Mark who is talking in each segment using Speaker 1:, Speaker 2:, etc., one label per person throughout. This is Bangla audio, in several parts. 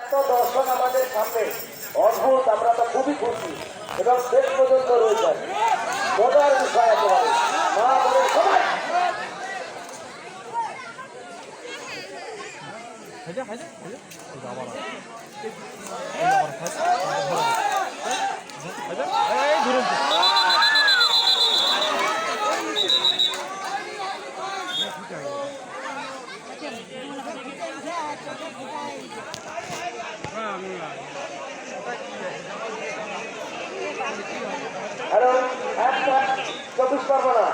Speaker 1: এত দর্শক আমাদের সামনে অদ্ভুত, আমরা তো খুবই খুশি এবং শেষ পর্যন্ত রয়েছেন মজার বিষয় একেবারে মা বলে সবাই হ্যালো, 24 পরগনা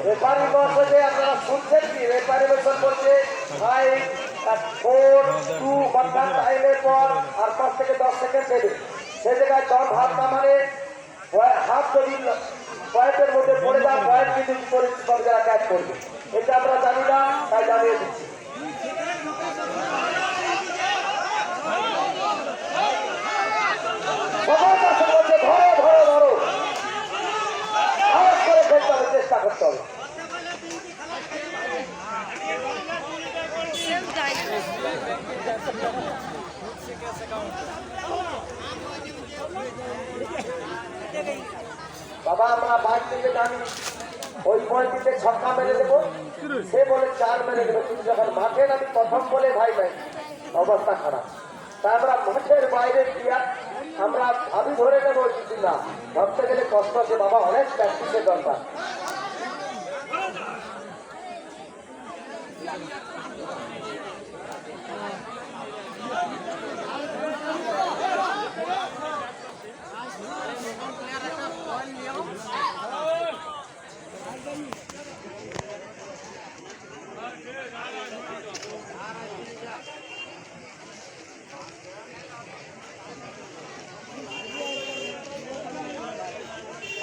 Speaker 1: রেফারি বসে আপনারা শুনছেন কি? রেফারি বসন বলছে 5, 4, 2 অর্থাৎ টাইমের পর আর 5 থেকে 10 সেকেন্ড দেবে। সেই জায়গায় 10 হাত নামালে হাত যদি পয়েন্টের মধ্যে পড়ে যান পয়েন্ট কিন্তু সব জায়গায় ক্যাচ করবে। এটা আমরা জানি না, তাই জানিয়ে দিচ্ছি। চেষ্টা করতে হবে। বাবা আমরা বাইক থেকে জানি ওই বলটিতে ছক্কা মেরে দেবো, সে বলে 4 মেরে দেবো, কিন্তু যখন মাঠে আমি প্রথম বলে ভাই ভাই অবস্থা খারাপ। তা আমরা মাঠের বাইরে গিয়া আমরা আমি ধরে নেবো কিছু না, ভাবতে গেলে কষ্ট আছে বাবা, অনেক প্র্যাকটিসের দরকার।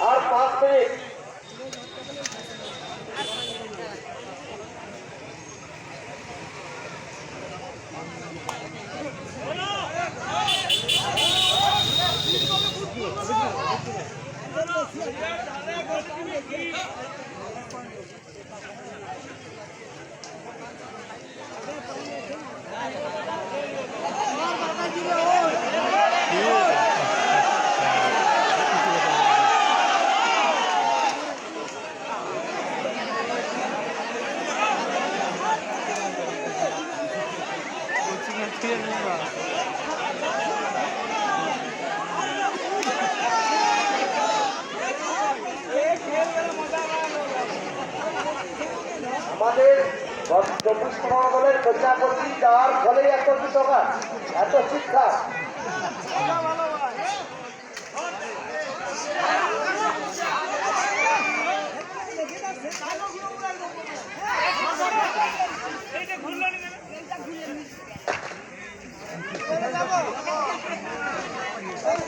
Speaker 1: আর 5 মিনিট। আমাদের 24 বলের প্রচারপতি যাওয়ার ফলে এত কৃতকাজ, এত শিক্ষা।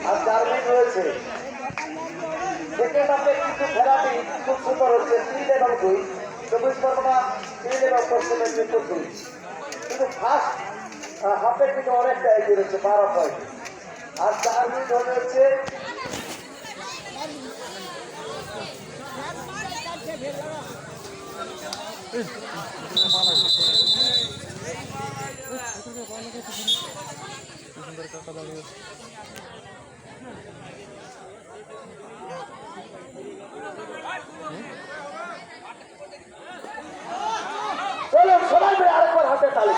Speaker 1: আর 4 মিনিট রয়েছে। সেকেন্ড হাফে কিন্তু খেলাটি খুব সুন্দর হচ্ছে, 3 এবং 2। 24 পরগনা 3 এবং পশ্চিম মেদিনীপুর 2। কিন্তু ফার্স্ট হাফের দিকে অনেকটা এগিয়ে রয়েছে 12 পয়েন্ট। আর 4 মিনিট হয়ে হচ্ছে চলুন সবাই মিলে আরেকবার হাতে তালি,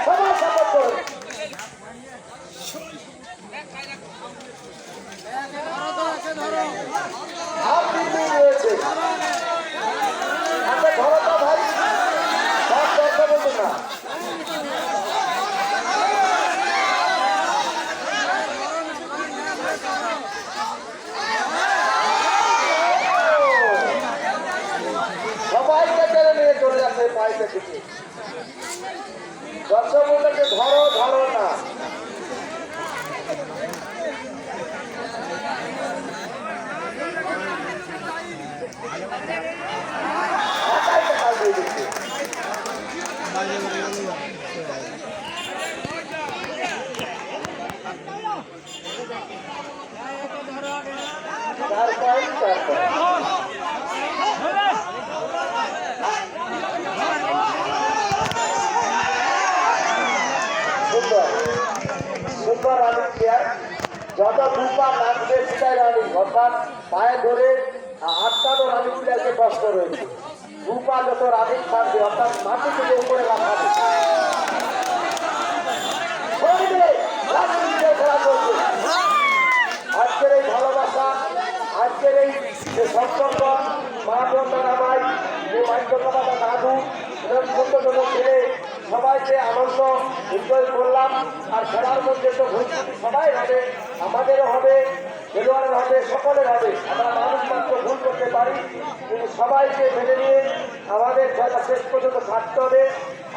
Speaker 1: সবাই সাপোর্ট করুন। হাফ মিনিট রয়েছে, হাতে ধরো তো ভাই, সব কথা বলুন না। সবাইকে টেনে নিয়ে চলে যাচ্ছে পাইপের দিকে। দর্শক বলতে ধরো ধরো না, যত দুপা নাচবে সেটাই রানিং, অর্থাৎ পায়ে ধরে আটকানো রানিং প্লেয়ারকে কষ্ট রয়েছে। দুপা যত রানিং থাকবে অর্থাৎ মাটি থেকে উপরে রাখাবে খেলা চলছে। আজকের এই ভালোবাসা, আজকের এই যে সম্পর্ক, মা বন্ধনা ভাই যে মাইক্রোকাটা দাদু এরকম ছোট ছোট ছেলে সবাইকে আনন্দ এনজয় করলাম। আর খেলার মধ্যে তো ভুলত্রুটি সবাই হবে, আমাদেরও হবে, খেলোয়াড়ের হবে, সকলের হবে। আমরা মানুষ মাত্র ভুল করতে পারি, কিন্তু সবাইকে মেনে নিয়ে আমাদের খেলা শেষ পর্যন্ত থাকতে হবে।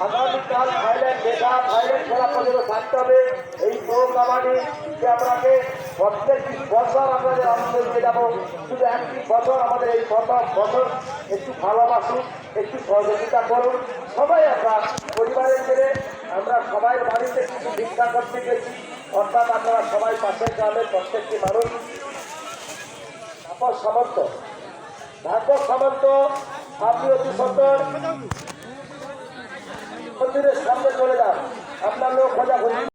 Speaker 1: আগামীকাল ফাইনাল দেখা, ফাইনাল খেলা পর্যন্ত থাকতে হবে। এই প্রো কাবাডি যে আপনাকে প্রত্যেকটি বছর আমাদের আনন্দ দিয়ে যাবো, শুধু একটি বছর আমাদের এই প্রথম বছর একটু ভালোবাসুন, একটু সহযোগিতা করুন। সবাই আমরা পরিবারের ছেলে, আমরা সবাই বাড়িতে কিছু ভিক্ষা করতে গেছি, অর্থাৎ আপনারা সবাই পাশের গ্রামের প্রত্যেকটি মানুষ। তারপর সামন্ত, তারপর সামন্ত আপনি অতি সত্তর মন্দিরের সামনে চলে যান, আপনার লোক খোঁজাখুঁজি